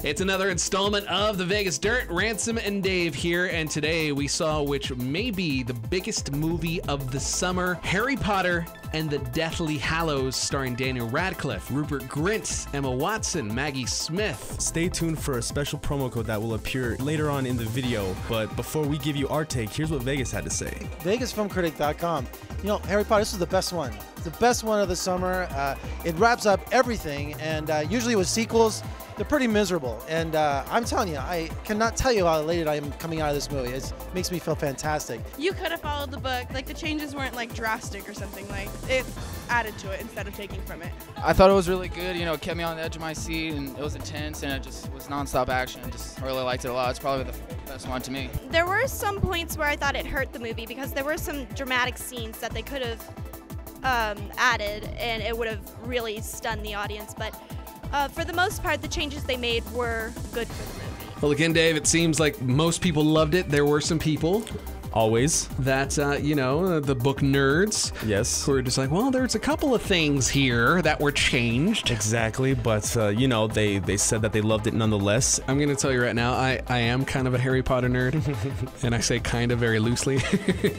It's another installment of the Vegas Dirt. Ransom and Dave here, and today we saw which may be the biggest movie of the summer, Harry Potter and the Deathly Hallows, starring Daniel Radcliffe, Rupert Grint, Emma Watson, Maggie Smith. Stay tuned for a special promo code that will appear later on in the video, but before we give you our take, here's what Vegas had to say. VegasFilmCritic.com. You know, Harry Potter, this is the best one. It's the best one of the summer. It wraps up everything, and usually with sequels, they're pretty miserable. And I'm telling you, I cannot tell you how elated I am coming out of this movie. It makes me feel fantastic. You could have followed the book. Like, the changes weren't like drastic or something. Like, it added to it instead of taking from it. I thought it was really good. You know, it kept me on the edge of my seat, and it was intense, and it just was nonstop action. Just really liked it a lot. It's probably the best one to me. There were some points where I thought it hurt the movie because there were some dramatic scenes that they could have added, and it would have really stunned the audience. But for the most part, the changes they made were good for the movie. Well, again, Dave, it seems like most people loved it. There were some people Always. that, you know, the book nerds. Yes. Who were just like, well, there's a couple of things here that were changed. Exactly, but you know, they said that they loved it nonetheless. I'm going to tell you right now, I am kind of a Harry Potter nerd, and I say kind of very loosely.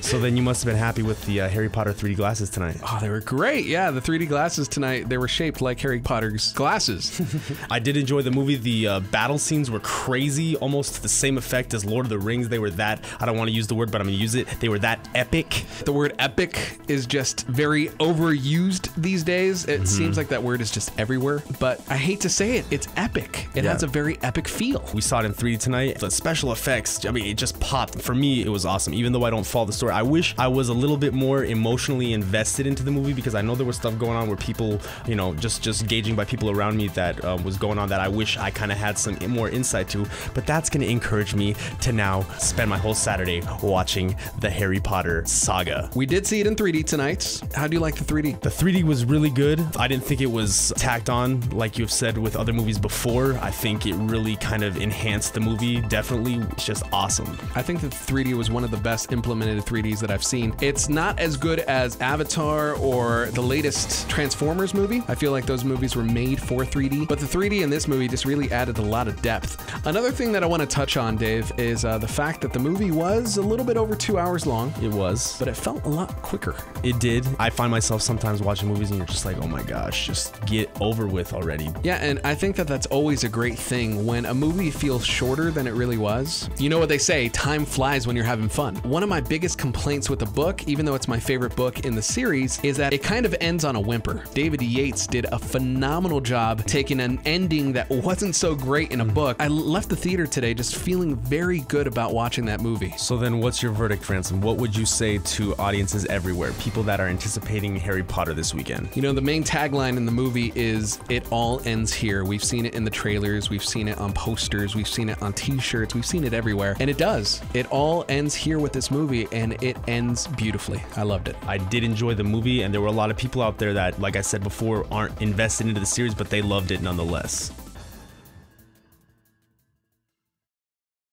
So then you must have been happy with the Harry Potter 3D glasses tonight. Oh, they were great. Yeah, the 3D glasses tonight, they were shaped like Harry Potter's glasses. I did enjoy the movie. The battle scenes were crazy, almost the same effect as Lord of the Rings. They were that, I don't want to use the word, but I'm gonna use it. They were that epic. The word epic is just very overused these days. It seems like that word is just everywhere, but I hate to say it, it's epic. It has a very epic feel. We saw it in 3D tonight. The special effects, I mean, it just popped. For me, it was awesome, even though I don't follow the story. I wish I was a little bit more emotionally invested into the movie, because I know there was stuff going on where people, you know, just gauging by people around me that was going on that I wish I kind of had some more insight to, but that's going to encourage me to now spend my whole Saturday watching the Harry Potter saga. We did see it in 3D tonight. How do you like the 3D? The 3D was really good. I didn't think it was tacked on like you've said with other movies before. I think it really kind of enhanced the movie. Definitely, it's just awesome. I think that 3D was one of the best implemented 3Ds that I've seen. It's not as good as Avatar or the latest Transformers movie. I feel like those movies were made for 3D, but the 3D in this movie just really added a lot of depth. Another thing that I want to touch on, Dave, is the fact that the movie was a little bit over 2 hours long. It was. But it felt a lot quicker. It did. I find myself sometimes watching movies and you're just like, oh my gosh, just get over with already. Yeah, and I think that that's always a great thing when a movie feels shorter than it really was. You know what they say, time flies when you're having fun. One of my biggest complaints with the book, even though it's my favorite book in the series, is that it kind of ends on a whimper. David Yates did a phenomenal job taking an ending that wasn't so great in a book. I left the theater today just feeling very good about watching that movie. So then what's your verdict, Ransom? What would you say to audiences everywhere, people that are anticipating Harry Potter this weekend? You know, the main tagline in the movie is, "It all ends here." We've seen it in the trailers, we've seen it on posters, we've seen it on t-shirts, we've seen it everywhere, and it does. It all ends here with this movie, and it ends beautifully. I loved it. I did enjoy the movie, and there were a lot of people out there that, like I said before, aren't invested into the series, but they loved it nonetheless.